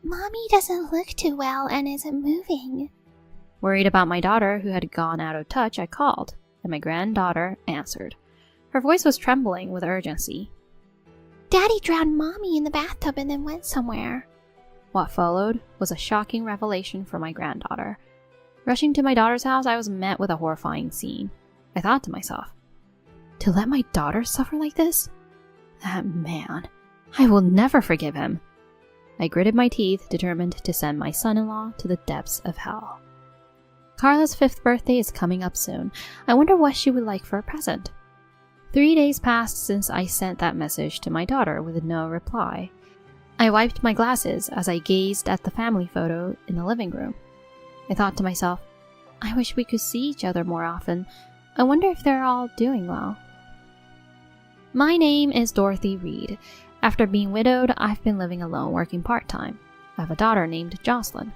Mommy doesn't look too well and isn't moving. Worried about my daughter, who had gone out of touch, I called, and my granddaughter answered. Her voice was trembling with urgency. Daddy drowned Mommy in the bathtub and then went somewhere. What followed was a shocking revelation for my granddaughter. Rushing to my daughter's house, I was met with a horrifying scene. I thought to myself, to let my daughter suffer like this? That man, I will never forgive him. I gritted my teeth, determined to send my son-in-law to the depths of hell. Carla's 5th birthday is coming up soon. I wonder what she would like for a present. 3 days passed since I sent that message to my daughter with no reply. I wiped my glasses as I gazed at the family photo in the living room. I thought to myself, I wish we could see each other more often. I wonder if they're all doing well. My name is Dorothy Reed. After being widowed, I've been living alone, working part-time. I have a daughter named Jocelyn.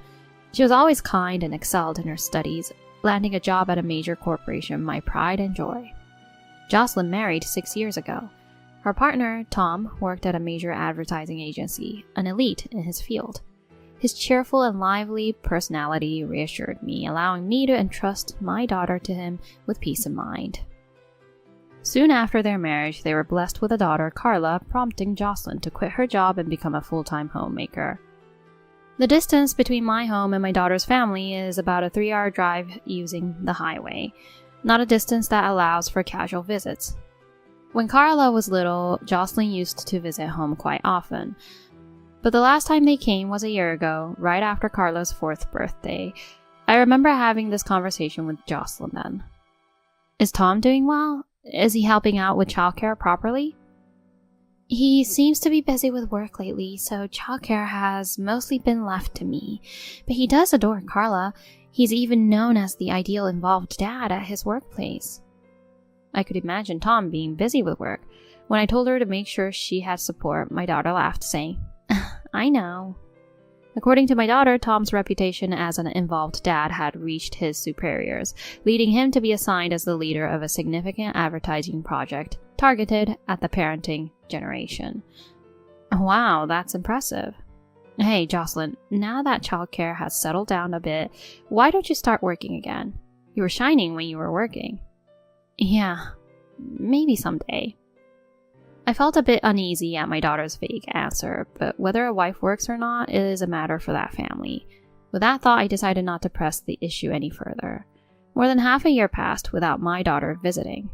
She was always kind and excelled in her studies, landing a job at a major corporation, my pride and joy. Jocelyn married 6 years ago. Her partner, Tom, worked at a major advertising agency, an elite in his field. His cheerful and lively personality reassured me, allowing me to entrust my daughter to him with peace of mind. Soon after their marriage, they were blessed with a daughter, Carla, prompting Jocelyn to quit her job and become a full-time homemaker. The distance between my home and my daughter's family is about a 3-hour drive using the highway, not a distance that allows for casual visits. When Carla was little, Jocelyn used to visit home quite often. But the last time they came was a year ago, right after Carla's 4th birthday. I remember having this conversation with Jocelyn then. Is Tom doing well? Is he helping out with childcare properly? He seems to be busy with work lately, so childcare has mostly been left to me. But he does adore Carla. He's even known as the ideal involved dad at his workplace. I could imagine Tom being busy with work. When I told her to make sure she had support, my daughter laughed, saying, I know. According to my daughter, Tom's reputation as an involved dad had reached his superiors, leading him to be assigned as the leader of a significant advertising project targeted at the parenting generation. Wow, that's impressive. Hey, Jocelyn, now that childcare has settled down a bit, why don't you start working again? You were shining when you were working. Yeah, maybe someday. I felt a bit uneasy at my daughter's vague answer, but whether a wife works or not is a matter for that family. With that thought, I decided not to press the issue any further. More than half a year passed without my daughter visiting.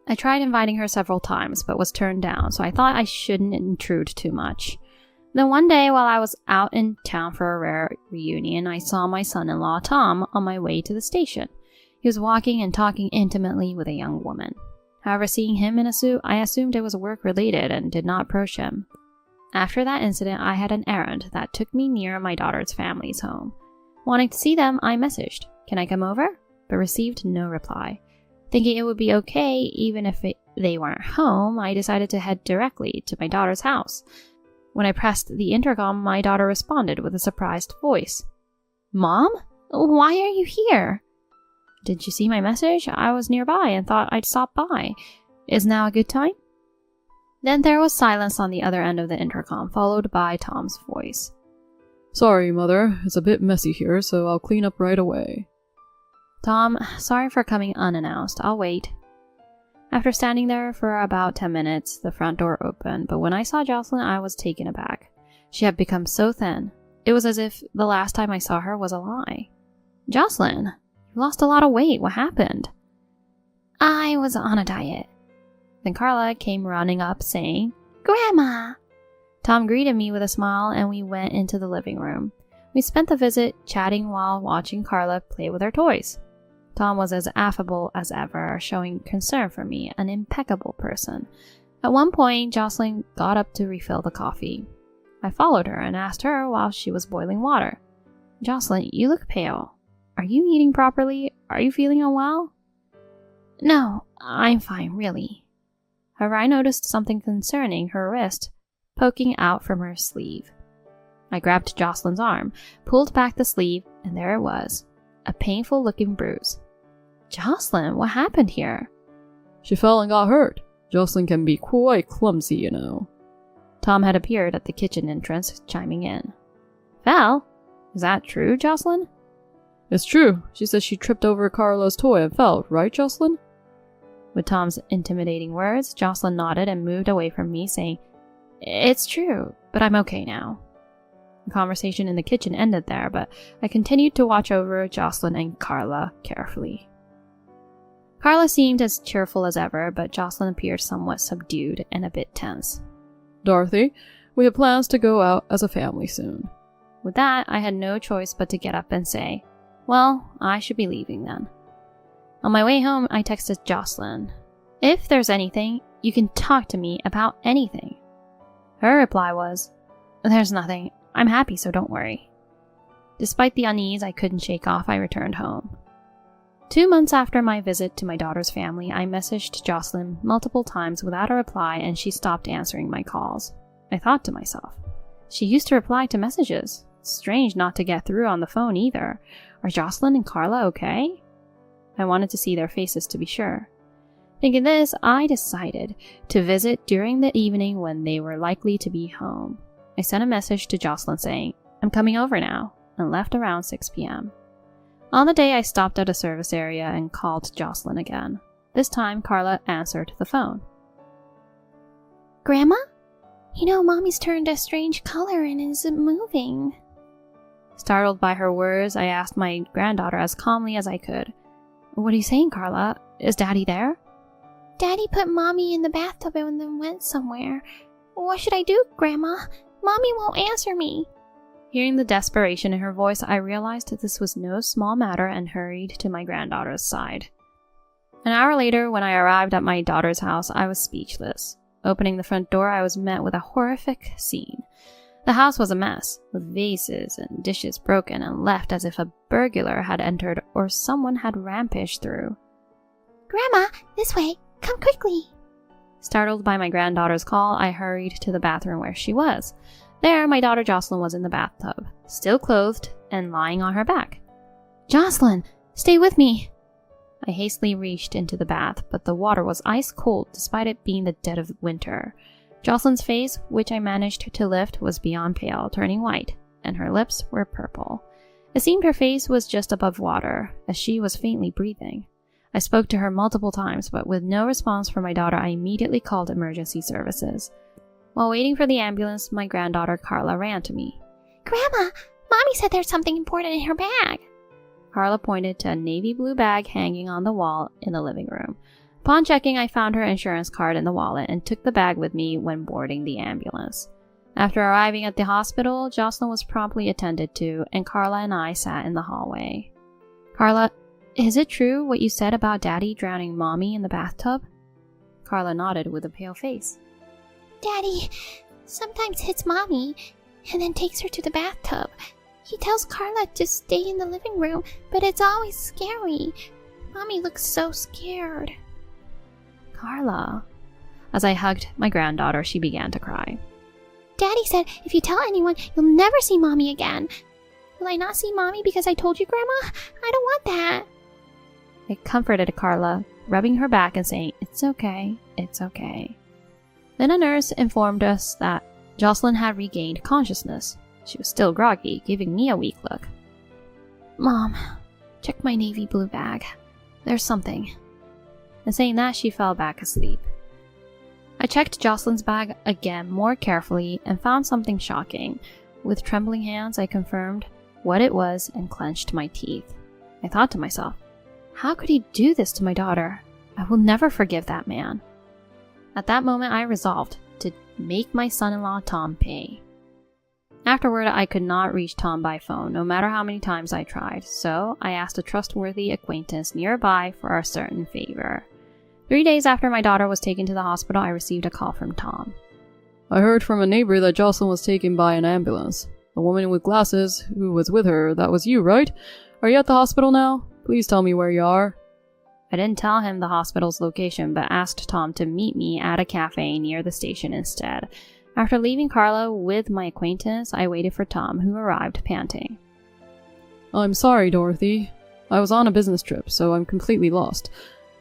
I tried inviting her several times, but was turned down, so I thought I shouldn't intrude too much. Then one day, while I was out in town for a rare reunion, I saw my son-in-law, Tom, on my way to the station. He was walking and talking intimately with a young woman. However, seeing him in a suit, I assumed it was work-related and did not approach him. After that incident, I had an errand that took me near my daughter's family's home. Wanting to see them, I messaged, "Can I come over?" but received no reply. Thinking it would be okay even if they weren't home, I decided to head directly to my daughter's house. When I pressed the intercom, my daughter responded with a surprised voice. "Mom? Why are you here?" "Didn't you see my message? I was nearby and thought I'd stop by. Is now a good time?" Then there was silence on the other end of the intercom, followed by Tom's voice. "Sorry, Mother. It's a bit messy here, so I'll clean up right away." "Tom, sorry for coming unannounced. I'll wait." After standing there for about 10 minutes, the front door opened, but when I saw Jocelyn, I was taken aback. She had become so thin. It was as if the last time I saw her was a lie. "Jocelyn, you lost a lot of weight. What happened?" "I was on a diet." Then Carla came running up, saying, "Grandma!" Tom greeted me with a smile, and we went into the living room. We spent the visit chatting while watching Carla play with her toys. Tom was as affable as ever, showing concern for me, an impeccable person. At one point, Jocelyn got up to refill the coffee. I followed her and asked her while she was boiling water, "Jocelyn, you look pale. Are you eating properly? Are you feeling unwell?" "No, I'm fine, really." However, I noticed something concerning her wrist poking out from her sleeve. I grabbed Jocelyn's arm, pulled back the sleeve, and there it was, a painful-looking bruise. "Jocelyn, what happened here?" "She fell and got hurt. Jocelyn can be quite clumsy, you know." Tom had appeared at the kitchen entrance, chiming in. Fell? Is that true, Jocelyn? It's true. She says she tripped over Carla's toy and fell, right, Jocelyn? With Tom's intimidating words, Jocelyn nodded and moved away from me, saying, "It's true, but I'm okay now." The conversation in the kitchen ended there, but I continued to watch over Jocelyn and Carla carefully. Carla seemed as cheerful as ever, but Jocelyn appeared somewhat subdued and a bit tense. Dorothy, we have plans to go out as a family soon. With that, I had no choice but to get up and say, "Well, I should be leaving then." On my way home, I texted Jocelyn, "If there's anything, you can talk to me about anything." Her reply was, "There's nothing. I'm happy, so don't worry." Despite the unease I couldn't shake off, I returned home. 2 months after my visit to my daughter's family, I messaged Jocelyn multiple times without a reply, and she stopped answering my calls. I thought to myself, she used to reply to messages. Strange not to get through on the phone either. Are Jocelyn and Carla okay? I wanted to see their faces to be sure. Thinking this, I decided to visit during the evening when they were likely to be home. I sent a message to Jocelyn saying, "I'm coming over now," and left around 6 p.m. On the day, I stopped at a service area and called Jocelyn again. This time, Carla answered the phone. Grandma? You know, Mommy's turned a strange color and is moving. Startled by her words, I asked my granddaughter as calmly as I could, "What are you saying, Carla? Is Daddy there?" Daddy put Mommy in the bathtub and then went somewhere. What should I do, Grandma? Mommy won't answer me. Hearing the desperation in her voice, I realized that this was no small matter and hurried to my granddaughter's side. An hour later, when I arrived at my daughter's house, I was speechless. Opening the front door, I was met with a horrific scene. The house was a mess, with vases and dishes broken and left as if a burglar had entered or someone had rampaged through. Grandma, this way. Come quickly. Startled by my granddaughter's call, I hurried to the bathroom where she was. There, my daughter Jocelyn was in the bathtub, still clothed and lying on her back. "Jocelyn, stay with me!" I hastily reached into the bath, but the water was ice cold despite it being the dead of winter. Jocelyn's face, which I managed to lift, was beyond pale, turning white, and her lips were purple. It seemed her face was just above water, as she was faintly breathing. I spoke to her multiple times, but with no response from my daughter, I immediately called emergency services. While waiting for the ambulance, my granddaughter Carla ran to me. Grandma, Mommy said there's something important in her bag. Carla pointed to a navy blue bag hanging on the wall in the living room. Upon checking, I found her insurance card in the wallet and took the bag with me when boarding the ambulance. After arriving at the hospital, Jocelyn was promptly attended to, and Carla and I sat in the hallway. "Carla, is it true what you said about Daddy drowning Mommy in the bathtub?" Carla nodded with a pale face. Daddy sometimes hits Mommy and then takes her to the bathtub. He tells Carla to stay in the living room, but it's always scary. Mommy looks so scared. Carla. As I hugged my granddaughter, she began to cry. Daddy said if you tell anyone, you'll never see Mommy again. Will I not see Mommy because I told you, Grandma? I don't want that. I comforted Carla, rubbing her back and saying, "It's okay, it's okay." Then a nurse informed us that Jocelyn had regained consciousness. She was still groggy, giving me a weak look. "Mom, check my navy blue bag. There's something." And saying that, she fell back asleep. I checked Jocelyn's bag again more carefully and found something shocking. With trembling hands, I confirmed what it was and clenched my teeth. I thought to myself, how could he do this to my daughter? I will never forgive that man. At that moment, I resolved to make my son-in-law Tom pay. Afterward, I could not reach Tom by phone, no matter how many times I tried, so I asked a trustworthy acquaintance nearby for a certain favor. 3 days after my daughter was taken to the hospital, I received a call from Tom. "I heard from a neighbor that Jocelyn was taken by an ambulance. The woman with glasses who was with her, that was you, right? Are you at the hospital now? Please tell me where you are." I didn't tell him the hospital's location, but asked Tom to meet me at a cafe near the station instead. After leaving Carla with my acquaintance, I waited for Tom, who arrived panting. "I'm sorry, Dorothy. I was on a business trip, so I'm completely lost.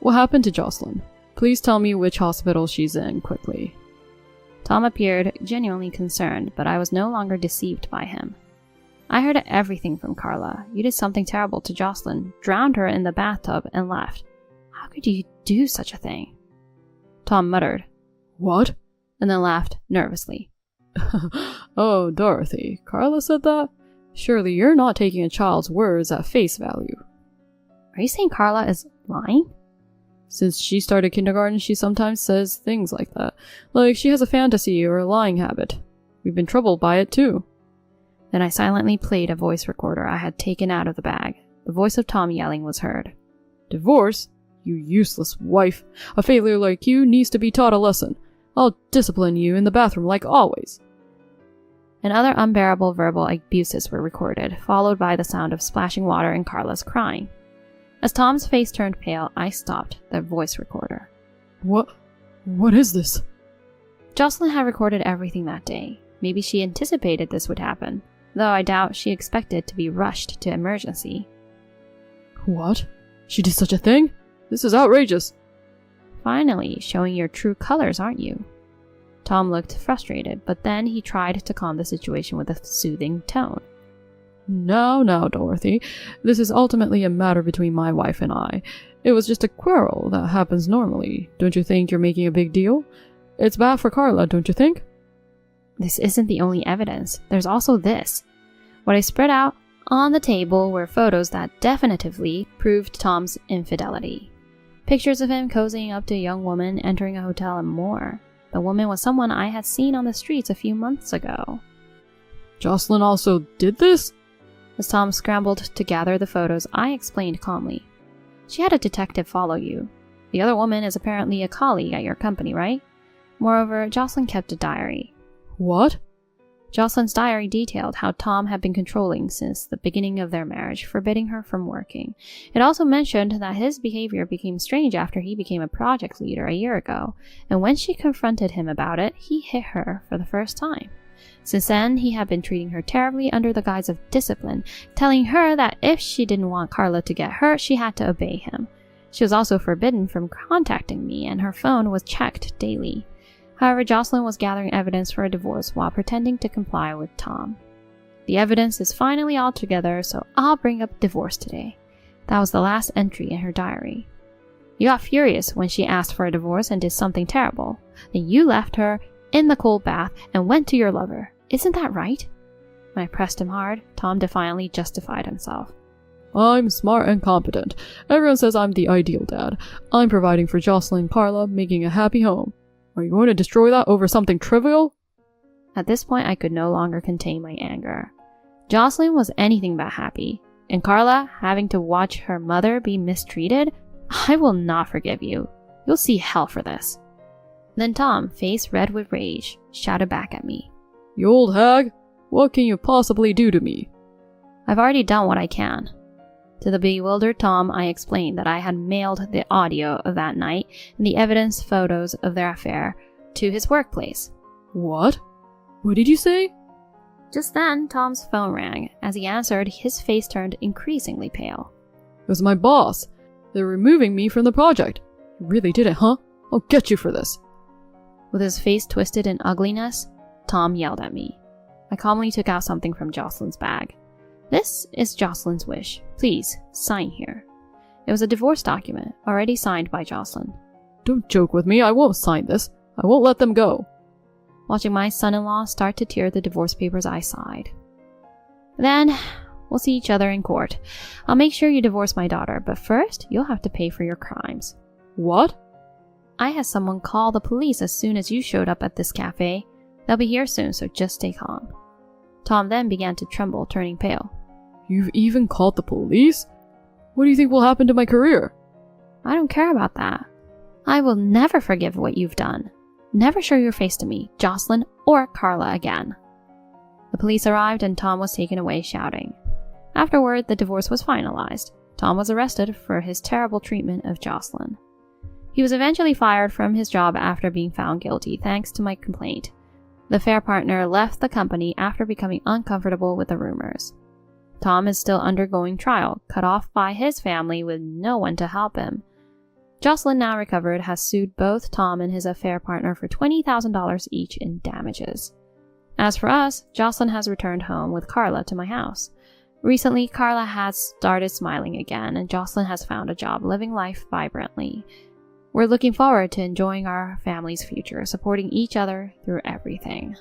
What happened to Jocelyn? Please tell me which hospital she's in, quickly." Tom appeared genuinely concerned, but I was no longer deceived by him. I heard everything from Carla. You did something terrible to Jocelyn, drowned her in the bathtub, and left. How could you do such a thing? Tom muttered, What? and then laughed nervously. Oh, Dorothy, Carla said that? Surely you're not taking a child's words at face value. Are you saying Carla is lying? Since she started kindergarten, she sometimes says things like that. Like she has a fantasy or a lying habit. We've been troubled by it too. Then I silently played a voice recorder I had taken out of the bag. The voice of Tom yelling was heard. Divorce? You useless wife. A failure like you needs to be taught a lesson. I'll discipline you in the bathroom like always. And other unbearable verbal abuses were recorded, followed by the sound of splashing water and Carla's crying. As Tom's face turned pale, I stopped the voice recorder. What is this? Jocelyn had recorded everything that day. Maybe she anticipated this would happen, though I doubt she expected to be rushed to emergency. What? She did such a thing? This is outrageous. Finally, showing your true colors, aren't you? Tom looked frustrated, but then he tried to calm the situation with a soothing tone. Now, Dorothy. This is ultimately a matter between my wife and I. It was just a quarrel that happens normally. Don't you think you're making a big deal? It's bad for Carla, don't you think? This isn't the only evidence. There's also this. What I spread out on the table were photos that definitively proved Tom's infidelity. Pictures of him cozying up to a young woman, entering a hotel, and more. The woman was someone I had seen on the streets a few months ago. Jocelyn also did this? As Tom scrambled to gather the photos, I explained calmly. She had a detective follow you. The other woman is apparently a colleague at your company, right? Moreover, Jocelyn kept a diary. What? Jocelyn's diary detailed how Tom had been controlling since the beginning of their marriage, forbidding her from working. It also mentioned that his behavior became strange after he became a project leader a year ago, and when she confronted him about it, he hit her for the first time. Since then, he had been treating her terribly under the guise of discipline, telling her that if she didn't want Carla to get hurt, she had to obey him. She was also forbidden from contacting me, and her phone was checked daily. However, Jocelyn was gathering evidence for a divorce while pretending to comply with Tom. The evidence is finally all together, so I'll bring up divorce today. That was the last entry in her diary. You got furious when she asked for a divorce and did something terrible. Then you left her in the cold bath and went to your lover. Isn't that right? When I pressed him hard, Tom defiantly justified himself. I'm smart and competent. Everyone says I'm the ideal dad. I'm providing for Jocelyn and Carla, making a happy home. Are you going to destroy that over something trivial? At this point, I could no longer contain my anger. Jocelyn was anything but happy, and Carla having to watch her mother be mistreated? I will not forgive you. You'll see hell for this. Then Tom, face red with rage, shouted back at me. You old hag, what can you possibly do to me? I've already done what I can. To the bewildered Tom, I explained that I had mailed the audio of that night and the evidence photos of their affair to his workplace. What? What did you say? Just then, Tom's phone rang. As he answered, his face turned increasingly pale. It was my boss. They're removing me from the project. You really did it, huh? I'll get you for this. With his face twisted in ugliness, Tom yelled at me. I calmly took out something from Jocelyn's bag. This is Jocelyn's wish. Please, sign here. It was a divorce document, already signed by Jocelyn. Don't joke with me, I won't sign this. I won't let them go. Watching my son-in-law start to tear the divorce papers, I sighed. Then, we'll see each other in court. I'll make sure you divorce my daughter, but first, you'll have to pay for your crimes. What? I had someone call the police as soon as you showed up at this cafe. They'll be here soon, so just stay calm. Tom then began to tremble, turning pale. You've even called the police? What do you think will happen to my career? I don't care about that. I will never forgive what you've done. Never show your face to me, Jocelyn, or Carla again. The police arrived and Tom was taken away shouting. Afterward, the divorce was finalized. Tom was arrested for his terrible treatment of Jocelyn. He was eventually fired from his job after being found guilty, thanks to my complaint. The affair partner left the company after becoming uncomfortable with the rumors. Tom is still undergoing trial, cut off by his family with no one to help him. Jocelyn, now recovered, has sued both Tom and his affair partner for $20,000 each in damages. As for us, Jocelyn has returned home with Carla to my house. Recently, Carla has started smiling again, and Jocelyn has found a job living life vibrantly. We're looking forward to enjoying our family's future, supporting each other through everything.